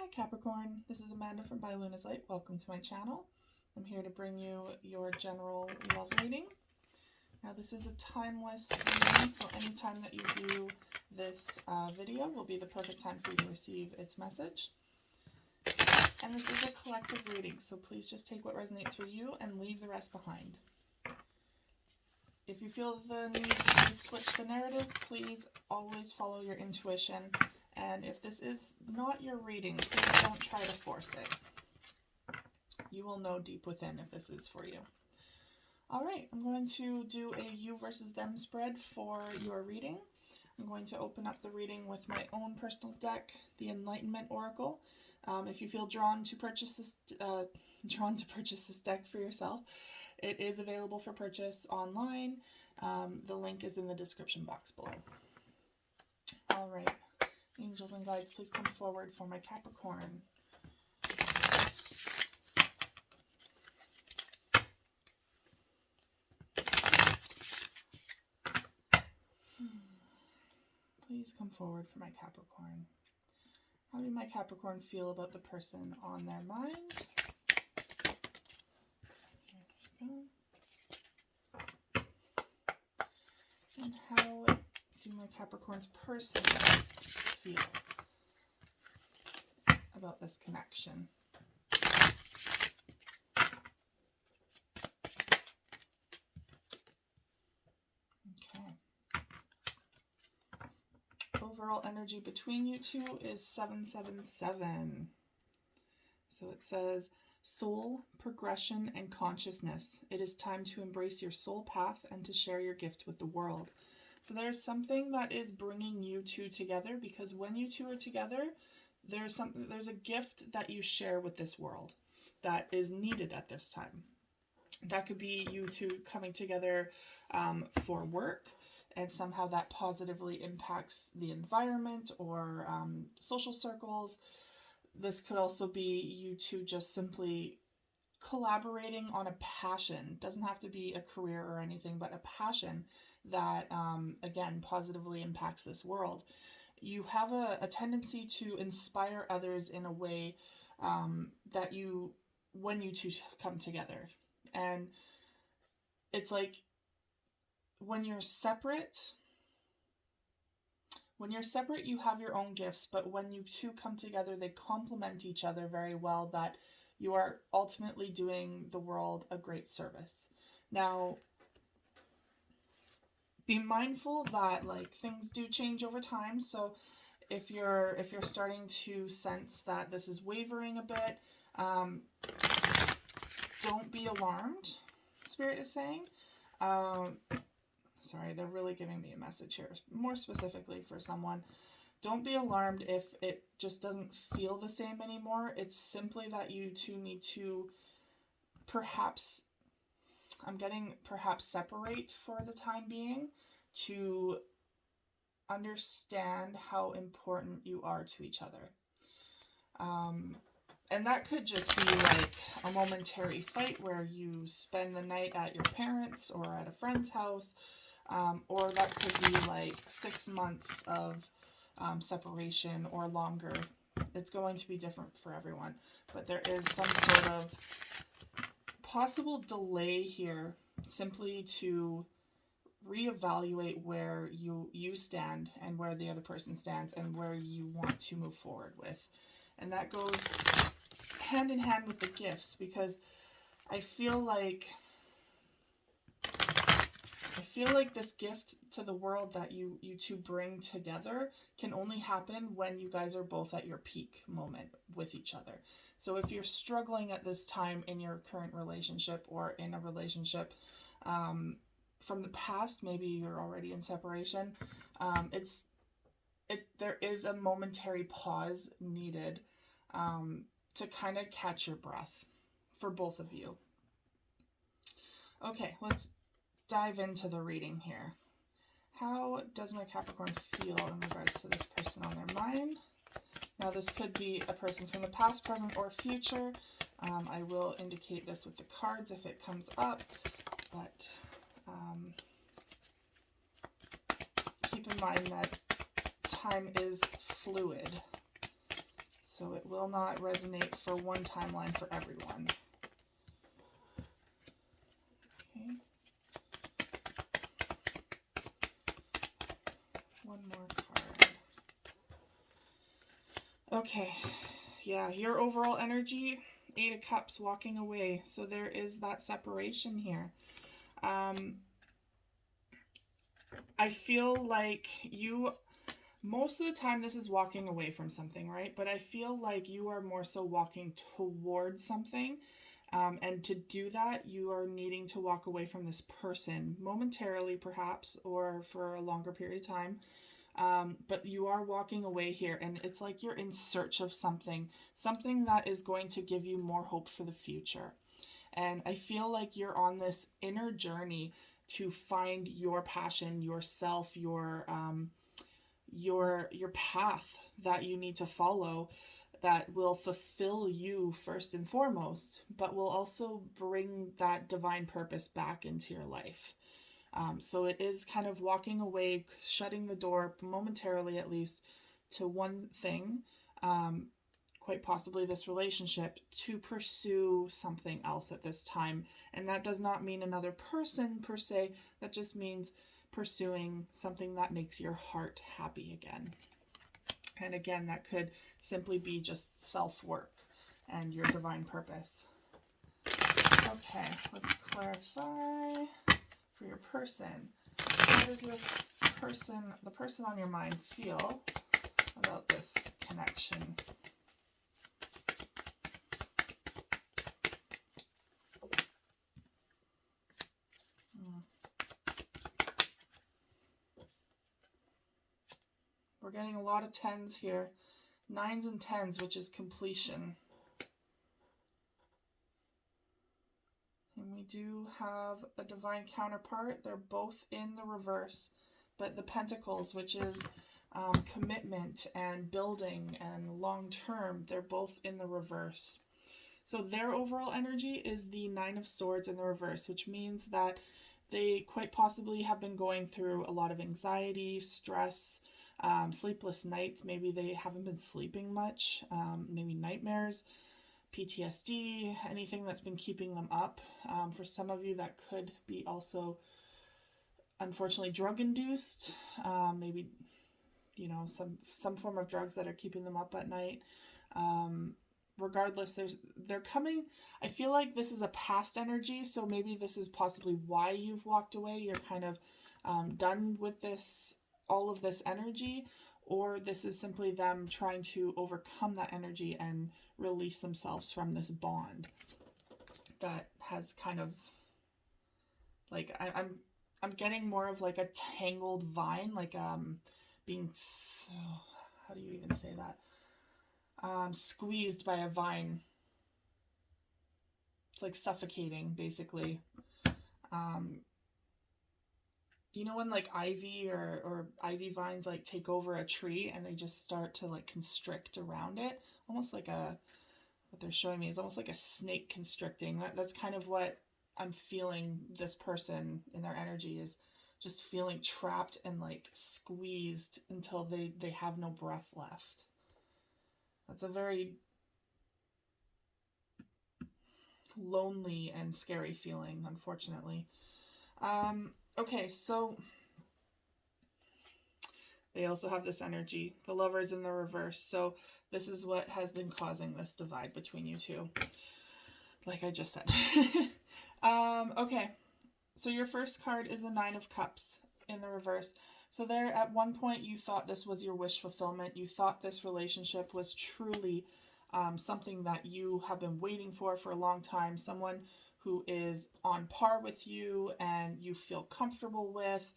Hi Capricorn, this is Amanda from By Luna's Light. Welcome to my channel. I'm here to bring you your general love reading. Now this is a timeless reading, so anytime that you view this video will be the perfect time for you to receive its message. And this is a collective reading, so please just take what resonates for you and leave the rest behind. If you feel the need to switch the narrative, please always follow your intuition. And if this is not your reading, please don't try to force it. You will know deep within if this is for you. All right, I'm going to do a you versus them spread for your reading. I'm going to open up the reading with my own personal deck, the Enlightenment Oracle. If you feel drawn to purchase this deck for yourself, it is available for purchase online. The link is in the description box below. All right. Angels and guides, please come forward for my Capricorn. Please come forward for my Capricorn. How do my Capricorn feel about the person on their mind? Here we go. And how do my Capricorn's person feel about this connection? Okay. Overall energy between you two is 777. So it says, soul, progression, and consciousness. It is time to embrace your soul path and to share your gift with the world. So there's something that is bringing you two together, because when you two are together, there's a gift that you share with this world that is needed at this time. That could be you two coming together for work, and somehow that positively impacts the environment or social circles. This could also be you two just simply collaborating on a passion. It doesn't have to be a career or anything, but a passion that, again, positively impacts this world. You have a tendency to inspire others in a way that when you two come together. And it's like, when you're separate, you have your own gifts, but when you two come together, they complement each other very well, that you are ultimately doing the world a great service. Now, be mindful that things do change over time. So if you're starting to sense that this is wavering a bit, don't be alarmed, Spirit is saying. Sorry, they're really giving me a message here, more specifically for someone. Don't be alarmed if it just doesn't feel the same anymore. It's simply that you two need to perhaps separate for the time being to understand how important you are to each other. And that could just be like a momentary fight where you spend the night at your parents' or at a friend's house. Or that could be like 6 months of separation or longer. It's going to be different for everyone. But there is some sort of possible delay here, simply to reevaluate where you stand and where the other person stands and where you want to move forward with. And that goes hand in hand with the gifts, because I feel like this gift to the world that you two bring together can only happen when you guys are both at your peak moment with each other. So if you're struggling at this time in your current relationship or in a relationship from the past, maybe you're already in separation, there is a momentary pause needed to kind of catch your breath for both of you. Okay, let's dive into the reading here. How does my Capricorn feel in regards to this person on their mind? Now, this could be a person from the past, present, or future. I will indicate this with the cards if it comes up, but keep in mind that time is fluid. So it will not resonate for one timeline for everyone. Okay. One more card. Okay. Yeah, your overall energy, 8 of Cups, walking away. So there is that separation here. I feel like you, most of the time this is walking away from something, right? But I feel like you are more so walking towards something. And to do that, you are needing to walk away from this person momentarily, perhaps, or for a longer period of time. But you are walking away here, and it's like you're in search of something that is going to give you more hope for the future. And I feel like you're on this inner journey to find your passion, yourself, your path that you need to follow, that will fulfill you first and foremost, but will also bring that divine purpose back into your life. So it is kind of walking away, shutting the door momentarily, at least, to one thing, quite possibly this relationship, to pursue something else at this time. And that does not mean another person per se. That just means pursuing something that makes your heart happy again. And again, that could simply be just self-work and your divine purpose. Okay, let's clarify for your person. How does your person, the person on your mind, feel about this connection? We're getting a lot of 10s here. 9s and 10s, which is completion. And we do have a divine counterpart. They're both in the reverse. But the Pentacles, which is commitment and building and long-term, they're both in the reverse. So their overall energy is the 9 of Swords in the reverse, which means that they quite possibly have been going through a lot of anxiety, stress, sleepless nights. Maybe they haven't been sleeping much, maybe nightmares, PTSD, anything that's been keeping them up. For some of you, that could be also, unfortunately, drug-induced. Maybe, you know, some form of drugs that are keeping them up at night. Regardless, they're coming. I feel like this is a past energy, so maybe this is possibly why you've walked away. You're kind of done with this, all of this energy, or this is simply them trying to overcome that energy and release themselves from this bond that has kind of, like, I'm getting more of like a tangled vine, like being so, how do you even say that? Squeezed by a vine. It's like suffocating, basically. You know when like ivy or ivy vines like take over a tree and they just start to like constrict around it? Almost like what they're showing me is almost like a snake constricting. That's kind of what I'm feeling. This person in their energy is just feeling trapped and like squeezed until they have no breath left. That's a very lonely and scary feeling, unfortunately. Okay, so they also have this energy. The Lover's in the reverse. So this is what has been causing this divide between you two, like I just said. Okay, so your first card is the 9 of Cups in the reverse. So there, at one point, you thought this was your wish fulfillment. You thought this relationship was truly something that you have been waiting for a long time. Someone who is on par with you and you feel comfortable with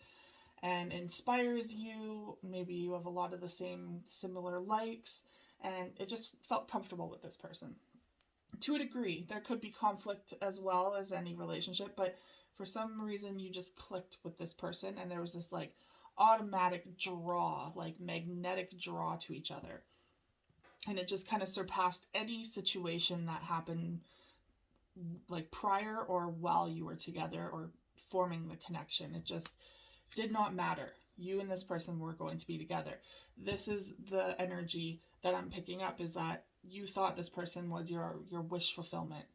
and inspires you. Maybe you have a lot of the similar likes, and it just felt comfortable with this person. To a degree, there could be conflict as well as any relationship, but for some reason you just clicked with this person and there was this like automatic draw, like magnetic draw to each other. And it just kind of surpassed any situation that happened like prior or while you were together or forming the connection. It just did not matter. You and this person were going to be together. This is the energy that I'm picking up, is that you thought this person was your wish fulfillment,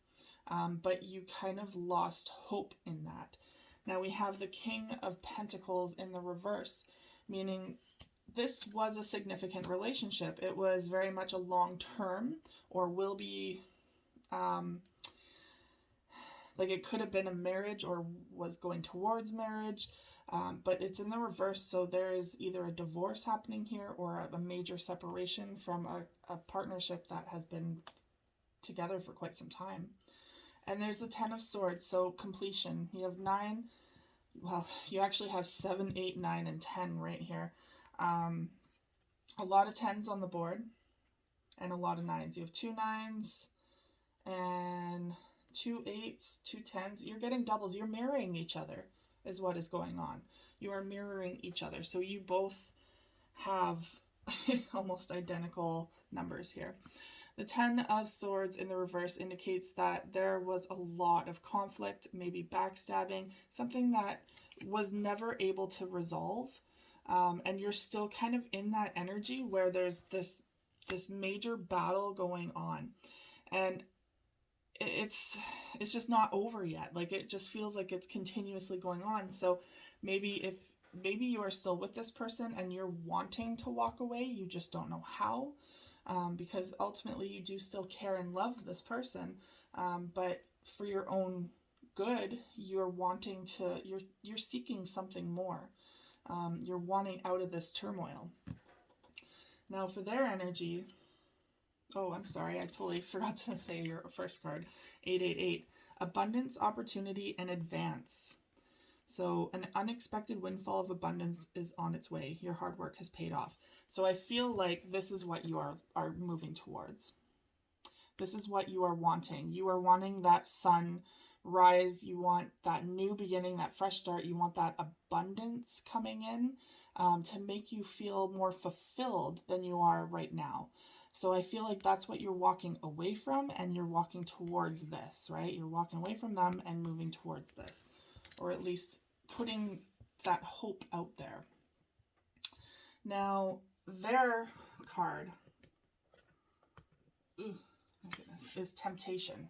but you kind of lost hope in that. Now we have the King of Pentacles in the reverse, meaning this was a significant relationship. It was very much a long term, or will be, like it could have been a marriage or was going towards marriage, but it's in the reverse. So there is either a divorce happening here or a major separation from a partnership that has been together for quite some time. And there's the Ten of Swords, so completion. You have 9, well, you actually have 7, 8, 9, and 10 right here. A lot of 10s on the board and a lot of 9s. You have 2 9s and 2 8s, 2 10s. You're getting doubles. You're mirroring each other is what is going on. You are mirroring each other. So you both have almost identical numbers here. The Ten of Swords in the reverse indicates that there was a lot of conflict, maybe backstabbing, something that was never able to resolve. And you're still kind of in that energy where there's this major battle going on. And it's just not over yet. Like, it just feels like it's continuously going on. So maybe you are still with this person and you're wanting to walk away, you just don't know how. Because ultimately you do still care and love this person, but for your own good, you're wanting to, you're seeking something more. You're wanting out of this turmoil. Now for their energy, oh, I'm sorry, I totally forgot to say your first card, 888, abundance, opportunity, and advance. So an unexpected windfall of abundance is on its way. Your hard work has paid off. So I feel like this is what you are moving towards. This is what you are wanting. You are wanting that sun rise. You want that new beginning, that fresh start. You want that abundance coming in to make you feel more fulfilled than you are right now. So I feel like that's what you're walking away from, and you're walking towards this, right? You're walking away from them and moving towards this, or at least putting that hope out there. Now, their card, my goodness, is temptation.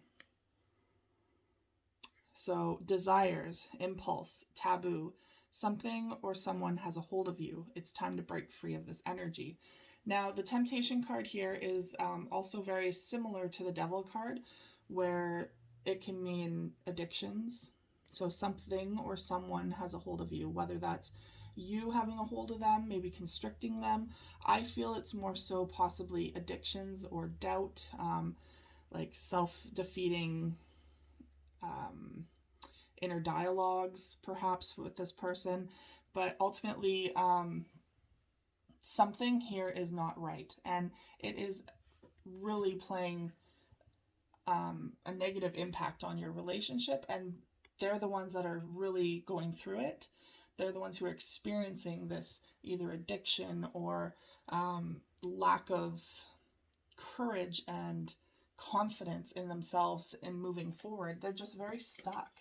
So desires, impulse, taboo, something or someone has a hold of you. It's time to break free of this energy. Now, the temptation card here is also very similar to the devil card, where it can mean addictions. So something or someone has a hold of you, whether that's you having a hold of them, maybe constricting them. I feel it's more so possibly addictions or doubt, like self-defeating inner dialogues, perhaps, with this person. But ultimately, something here is not right, and it is really playing a negative impact on your relationship, and they're the ones that are really going through it. They're the ones who are experiencing this either addiction or lack of courage and confidence in themselves in moving forward. They're just very stuck.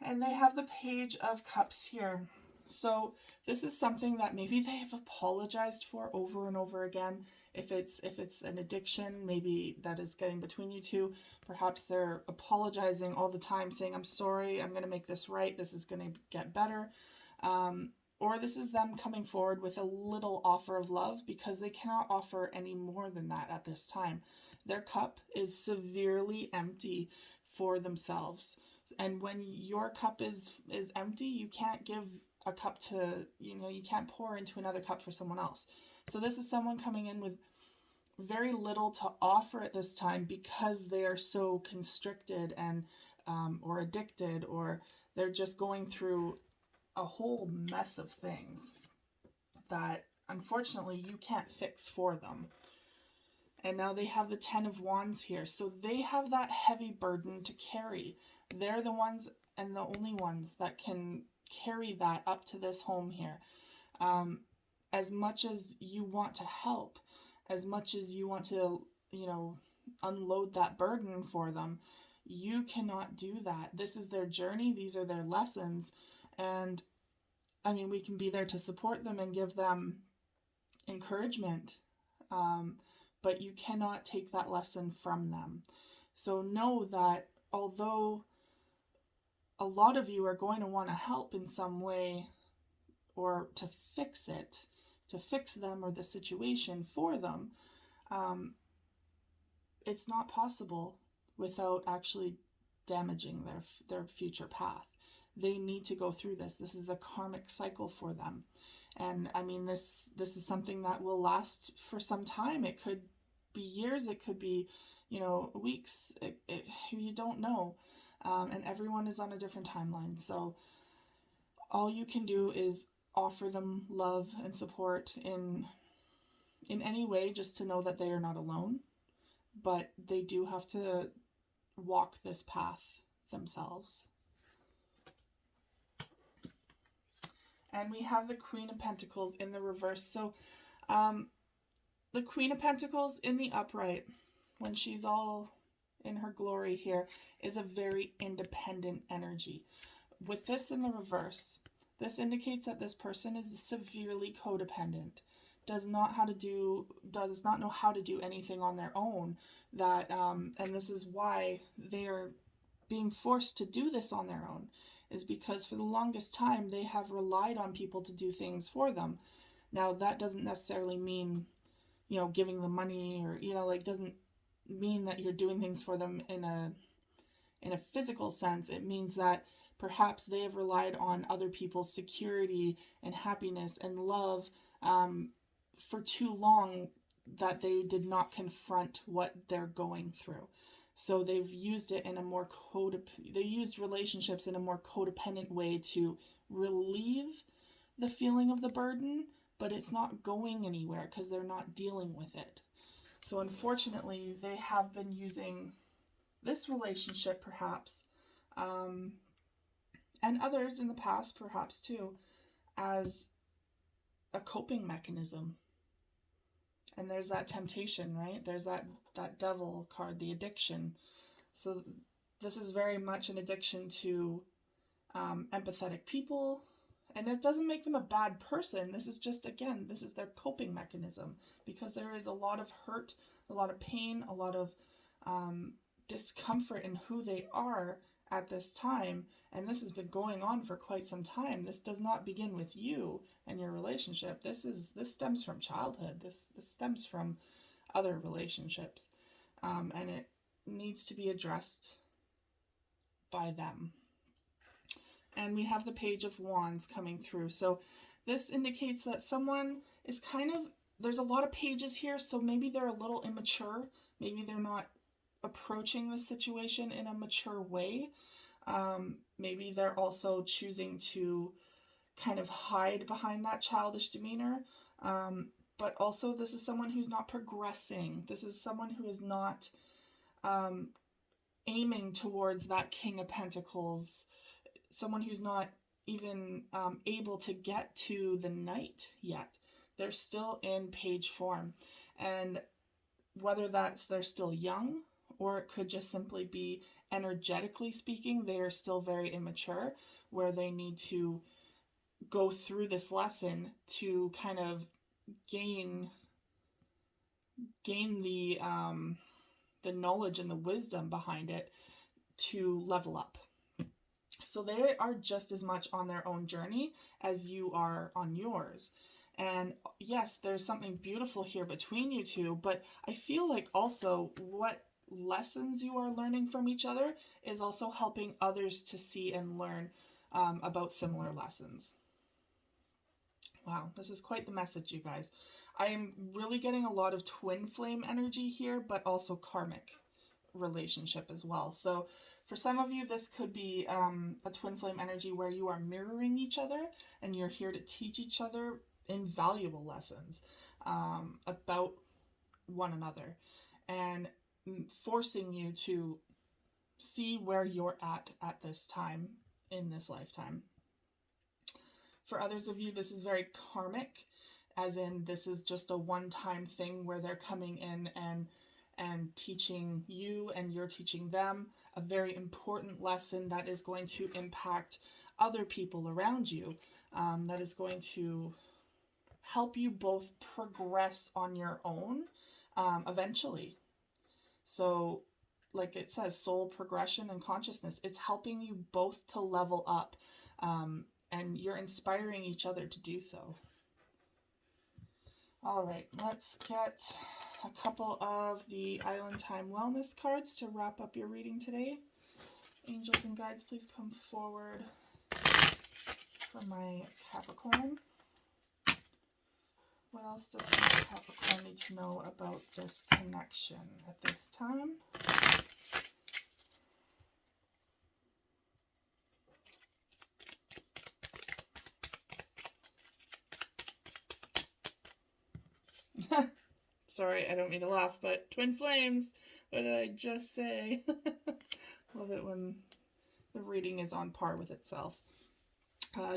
And they have the Page of Cups here. So this is something that maybe they've apologized for over and over again. If it's an addiction, maybe that is getting between you two. Perhaps they're apologizing all the time, saying, I'm sorry, I'm going to make this right. This is going to get better. Or this is them coming forward with a little offer of love, because they cannot offer any more than that at this time. Their cup is severely empty for themselves. And when your cup is empty, you can't give a cup to, you can't pour into another cup for someone else. So this is someone coming in with very little to offer at this time, because they are so constricted and or addicted, or they're just going through a whole mess of things that unfortunately you can't fix for them. And now they have the Ten of Wands here. So they have that heavy burden to carry. They're the ones and the only ones that can carry that up to this home here. As much as you want to help, as much as you want to, unload that burden for them, you cannot do that. This is their journey. These are their lessons. And I mean, we can be there to support them and give them encouragement. but you cannot take that lesson from them. So know that although a lot of you are going to want to help in some way or to fix it, to fix them or the situation for them, it's not possible without actually damaging their future path. They need to go through this. This is a karmic cycle for them. And I mean, this is something that will last for some time. It could be years, it could be, weeks, you don't know. And everyone is on a different timeline. So all you can do is offer them love and support in any way, just to know that they are not alone. But they do have to walk this path themselves. And we have the Queen of Pentacles in the reverse. So the Queen of Pentacles in the upright, when she's all in her glory here, is a very independent energy. With this in the reverse, this indicates that this person is severely codependent, does not know how to do anything on their own. That and this is why they are being forced to do this on their own, is because for the longest time they have relied on people to do things for them. Now that doesn't necessarily mean, giving them money or, doesn't mean that you're doing things for them in a physical sense. It means that perhaps they have relied on other people's security and happiness and love for too long, that they did not confront what they're going through. So they've used it in a more they used relationships in a more codependent way to relieve the feeling of the burden, but it's not going anywhere because they're not dealing with it. So unfortunately, they have been using this relationship perhaps, and others in the past perhaps too, as a coping mechanism. And there's that temptation, right? There's that devil card, the addiction. So this is very much an addiction to empathetic people. And it doesn't make them a bad person. This is just, again, this is their coping mechanism. Because there is a lot of hurt, a lot of pain, a lot of discomfort in who they are at this time. And this has been going on for quite some time. This does not begin with you and your relationship. This stems from childhood. This stems from other relationships. And it needs to be addressed by them. And we have the Page of Wands coming through. So this indicates that someone is there's a lot of pages here, so maybe they're a little immature. Maybe they're not approaching the situation in a mature way. Maybe they're also choosing to kind of hide behind that childish demeanor. But also this is someone who's not progressing. This is someone who is not aiming towards that King of Pentacles. Someone who's not even able to get to the Knight yet. They're still in page form. And whether they're still young, or it could just simply be energetically speaking, they are still very immature, where they need to go through this lesson to kind of gain the knowledge and the wisdom behind it to level up. So they are just as much on their own journey as you are on yours. And yes, there's something beautiful here between you two, but I feel like also what lessons you are learning from each other is also helping others to see and learn about similar lessons. Wow, this is quite the message, you guys. I am really getting a lot of twin flame energy here, but also karmic relationship as well. So for some of you, this could be a twin flame energy where you are mirroring each other and you're here to teach each other invaluable lessons about one another and forcing you to see where you're at this time in this lifetime. For others of you, this is very karmic, as in this is just a one-time thing where they're coming in and teaching you and you're teaching them a very important lesson that is going to impact other people around you, that is going to help you both progress on your own eventually. So, like it says, soul progression and consciousness, it's helping you both to level up, and you're inspiring each other to do so. All right, let's get a couple of the Island Time Wellness cards to wrap up your reading today. Angels and guides, please come forward for my Capricorn. What else does my Capricorn need to know about this connection at this time? Sorry, I don't mean to laugh, but twin flames. What did I just say? Love it when the reading is on par with itself.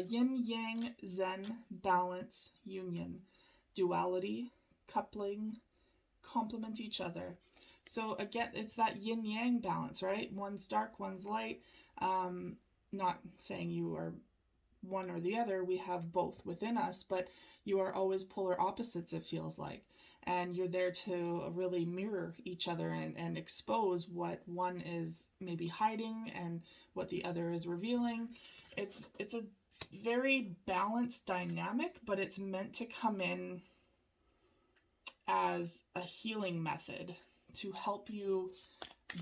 Yin, yang, zen, balance, union, duality, coupling, complement each other. So again, it's that yin yang balance, right? One's dark, one's light. Not saying you are one or the other. We have both within us, but you are always polar opposites, it feels like. And you're there to really mirror each other and expose what one is maybe hiding and what the other is revealing. It's a very balanced dynamic, but it's meant to come in as a healing method to help you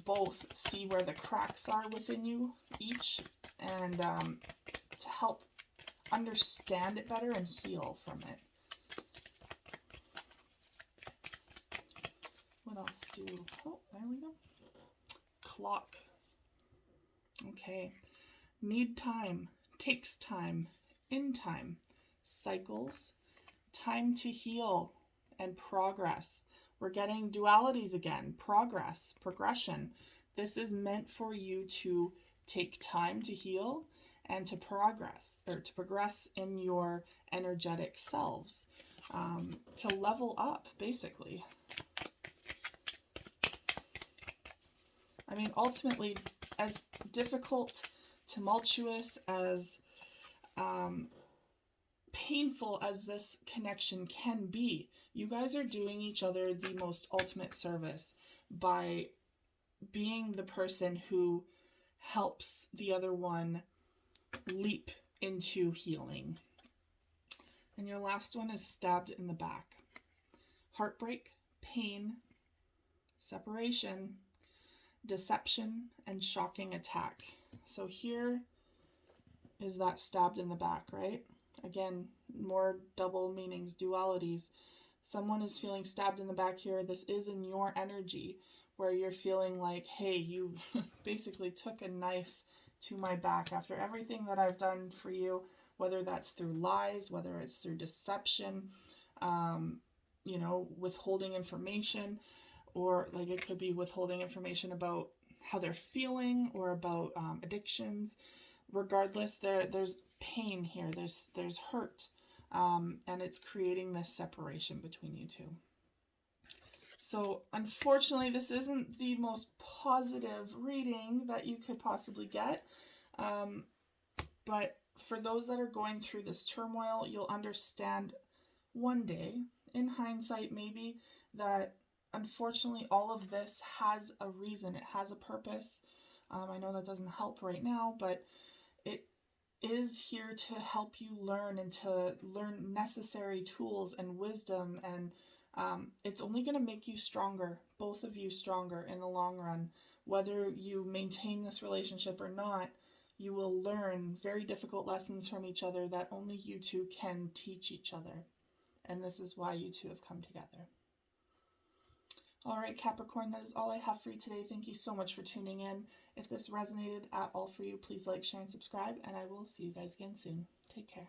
both see where the cracks are within you each, and to help understand it better and heal from it. What else oh, there we go. Clock. Okay. Need time. Takes time. In time. Cycles. Time to heal. And progress. We're getting dualities again. Progress. Progression. This is meant for you to take time to heal and to progress in your energetic selves. To level up, basically. I mean, ultimately, as difficult, tumultuous, as painful as this connection can be, you guys are doing each other the most ultimate service by being the person who helps the other one leap into healing. And your last one is stabbed in the back. Heartbreak, pain, separation, deception, and shocking attack. So here is that stabbed in the back, right? Again, more double meanings, dualities. Someone is feeling stabbed in the back here. This is in your energy where you're feeling like, hey, you basically took a knife to my back after everything that I've done for you, whether that's through lies, whether it's through deception, withholding information, or like it could be withholding information about how they're feeling or about addictions. Regardless, there's pain here, there's hurt, and it's creating this separation between you two. So unfortunately, this isn't the most positive reading that you could possibly get, but for those that are going through this turmoil, you'll understand one day, in hindsight maybe, that unfortunately all of this has a reason, it has a purpose. I know that doesn't help right now, but it is here to help you learn and to learn necessary tools and wisdom, and it's only going to make you stronger, both of you stronger in the long run. Whether you maintain this relationship or not, you will learn very difficult lessons from each other that only you two can teach each other. And this is why you two have come together. All right, Capricorn, that is all I have for you today. Thank you so much for tuning in. If this resonated at all for you, please like, share, and subscribe, and I will see you guys again soon. Take care.